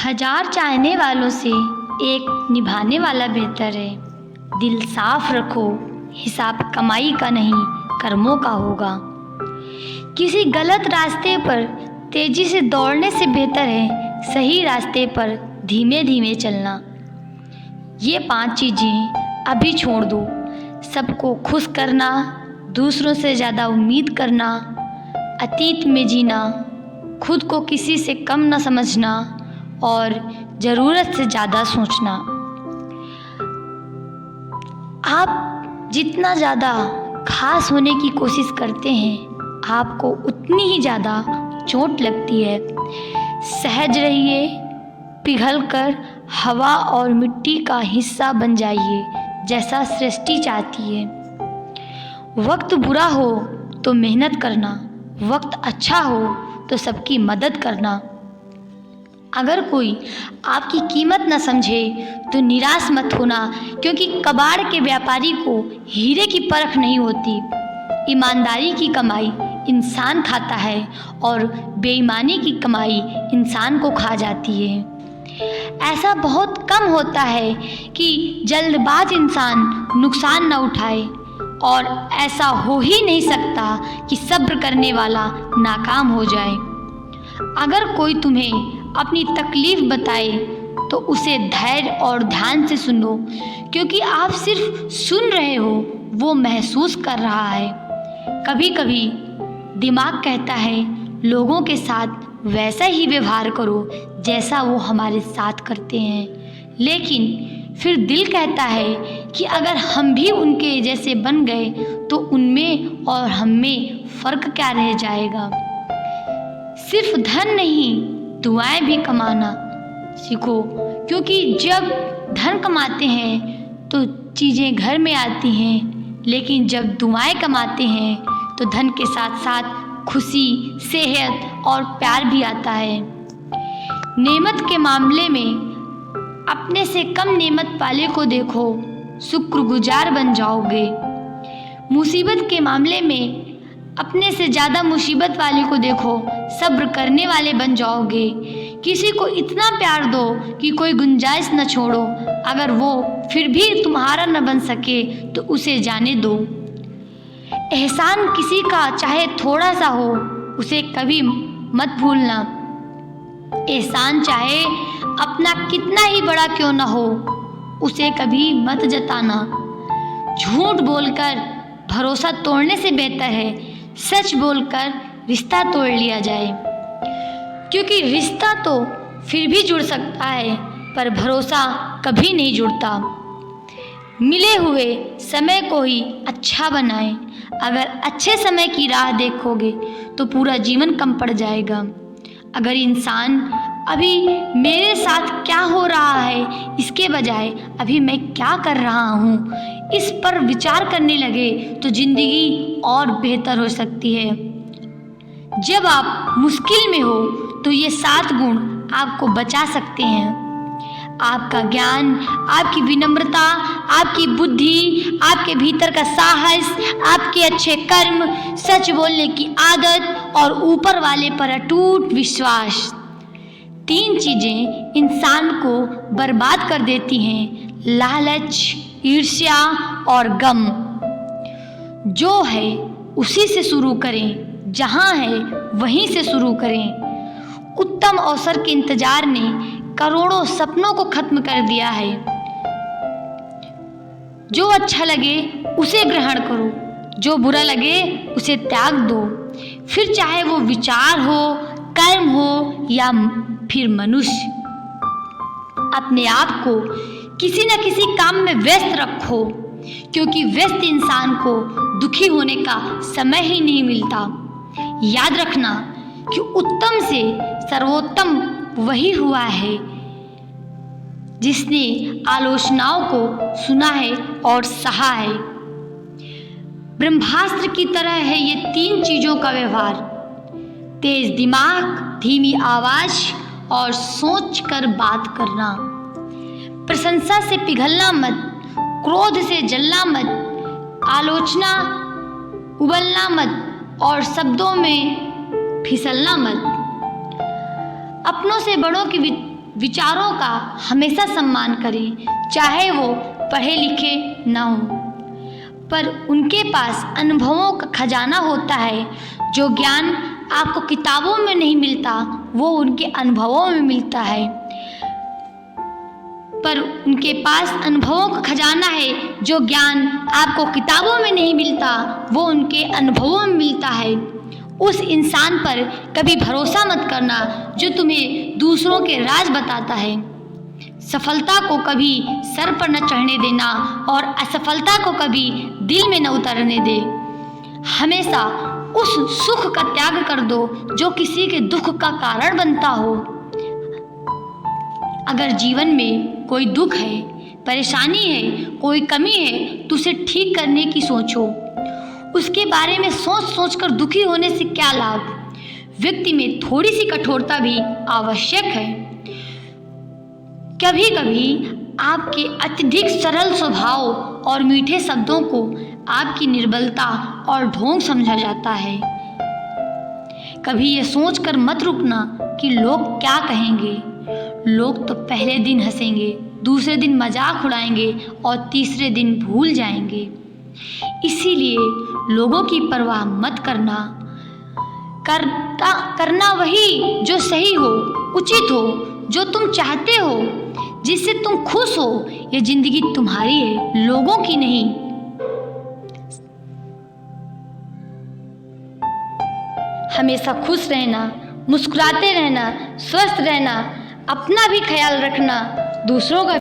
हजार चाहने वालों से एक निभाने वाला बेहतर है। दिल साफ रखो, हिसाब कमाई का नहीं कर्मों का होगा। किसी गलत रास्ते पर तेजी से दौड़ने से बेहतर है सही रास्ते पर धीमे धीमे चलना। ये 5 चीज़ें अभी छोड़ दो। सबको खुश करना, दूसरों से ज़्यादा उम्मीद करना, अतीत में जीना, खुद को किसी से कम न समझना और ज़रूरत से ज़्यादा सोचना। आप जितना ज़्यादा खास होने की कोशिश करते हैं आपको उतनी ही ज़्यादा चोट लगती है। सहज रहिए, पिघलकर हवा और मिट्टी का हिस्सा बन जाइए जैसा सृष्टि चाहती है। वक्त बुरा हो तो मेहनत करना, वक्त अच्छा हो तो सबकी मदद करना। अगर कोई आपकी कीमत न समझे तो निराश मत होना, क्योंकि कबाड़ के व्यापारी को हीरे की परख नहीं होती। ईमानदारी की कमाई इंसान खाता है और बेईमानी की कमाई इंसान को खा जाती है। ऐसा बहुत कम होता है कि जल्दबाज इंसान नुकसान न उठाए, और ऐसा हो ही नहीं सकता कि सब्र करने वाला नाकाम हो जाए। अगर कोई तुम्हें अपनी तकलीफ़ बताए तो उसे धैर्य और ध्यान से सुनो, क्योंकि आप सिर्फ सुन रहे हो, वो महसूस कर रहा है। कभी कभी दिमाग कहता है लोगों के साथ वैसा ही व्यवहार करो जैसा वो हमारे साथ करते हैं, लेकिन फिर दिल कहता है कि अगर हम भी उनके जैसे बन गए तो उनमें और हम में फ़र्क क्या रह जाएगा। सिर्फ धन नहीं, दुआएं भी कमाना सीखो, क्योंकि जब धन कमाते हैं तो चीज़ें घर में आती हैं, लेकिन जब दुआएं कमाते हैं तो धन के साथ साथ खुशी, सेहत और प्यार भी आता है। नेमत के मामले में अपने से कम नेमत वाले को देखो, शुक्रगुजार बन जाओगे। मुसीबत के मामले में अपने से ज़्यादा मुसीबत वाले को देखो, सब्र करने वाले बन जाओगे। किसी को इतना प्यार दो कि कोई गुंजाइश न छोड़ो। अगर वो फिर भी तुम्हारा न बन सके तो उसे जाने दो। एहसान किसी का चाहे थोड़ा सा हो, उसे कभी मत भूलना। एहसान चाहे अपना कितना ही बड़ा क्यों न हो, उसे कभी मत जताना। झूठ बोलकर भरोसा तोड़ने से बेहतर है सच बोलकर रिश्ता तोड़ लिया जाए, क्योंकि रिश्ता तो फिर भी जुड़ सकता है पर भरोसा कभी नहीं जुड़ता। मिले हुए समय को ही अच्छा बनाएं। अगर अच्छे समय की राह देखोगे तो पूरा जीवन कम पड़ जाएगा। अगर इंसान अभी मेरे साथ क्या हो रहा है इसके बजाय अभी मैं क्या कर रहा हूँ इस पर विचार करने लगे तो ज़िंदगी और बेहतर हो सकती है। जब आप मुश्किल में हो तो ये 7 गुण आपको बचा सकते हैं। आपका ज्ञान, आपकी विनम्रता, आपकी बुद्धि, आपके भीतर का साहस, आपके अच्छे कर्म, सच बोलने की आदत और ऊपर वाले पर अटूट विश्वास। 3 चीज़ें इंसान को बर्बाद कर देती हैं, लालच, ईर्ष्या और गम। जो है उसी से शुरू करें, जहाँ है वहीं से शुरू करें। उत्तम अवसर के इंतजार ने करोड़ों सपनों को खत्म कर दिया है। जो अच्छा लगे उसे ग्रहण करो, जो बुरा लगे उसे त्याग दो। फिर चाहे वो विचार हो, कर्म हो या फिर मनुष्य। अपने आप को किसी न किसी काम में व्यस्त रखो, क्योंकि व्यस्त इंसान को दुखी होने का समय ही नहीं मिलता। याद रखना कि उत्तम से सर्वोत्तम वही हुआ है जिसने आलोचनाओं को सुना है और सहा है। ब्रह्मास्त्र की तरह है ये 3 चीज़ों का व्यवहार। तेज दिमाग, धीमी आवाज़ और सोच कर बात करना। प्रशंसा से पिघलना मत, क्रोध से जलना मत, आलोचना उबलना मत और शब्दों में फिसलना मत। अपनों से बड़ों की विचारों का हमेशा सम्मान करें, चाहे वो पढ़े लिखे ना हो, पर उनके पास अनुभवों का खजाना होता है। जो ज्ञान आपको किताबों में नहीं मिलता वो उनके अनुभवों में मिलता है। पर उनके पास अनुभवों का खजाना है। जो ज्ञान आपको किताबों में नहीं मिलता वो उनके अनुभवों में मिलता है। उस इंसान पर कभी भरोसा मत करना जो तुम्हें दूसरों के राज बताता है। सफलता को कभी सर पर न चढ़ने देना और असफलता को कभी दिल में न उतरने दे। हमेशा उस सुख का त्याग कर दो जो किसी के दुख का कारण बनता हो। अगर जीवन में कोई दुख है, परेशानी है, कोई कमी है तो उसे ठीक करने की सोचो। उसके बारे में सोच सोच कर दुखी होने से क्या लाभ। व्यक्ति में थोड़ी सी कठोरता भी आवश्यक है। कभी कभी आपके अत्यधिक सरल स्वभाव और मीठे शब्दों को आपकी निर्बलता और ढोंग समझा जाता है। कभी ये सोचकर मत रुकना कि लोग क्या कहेंगे। लोग तो पहले दिन हंसेंगे, दूसरे दिन मजाक उड़ाएंगे और तीसरे दिन भूल जाएंगे। इसीलिए लोगों की परवाह मत करना। करना वही जो सही हो, उचित हो, जो तुम चाहते हो, जिससे तुम खुश हो। ये जिंदगी तुम्हारी है, लोगों की नहीं। हमेशा खुश रहना, मुस्कुराते रहना, स्वस्थ रहना, अपना भी ख्याल रखना, दूसरों का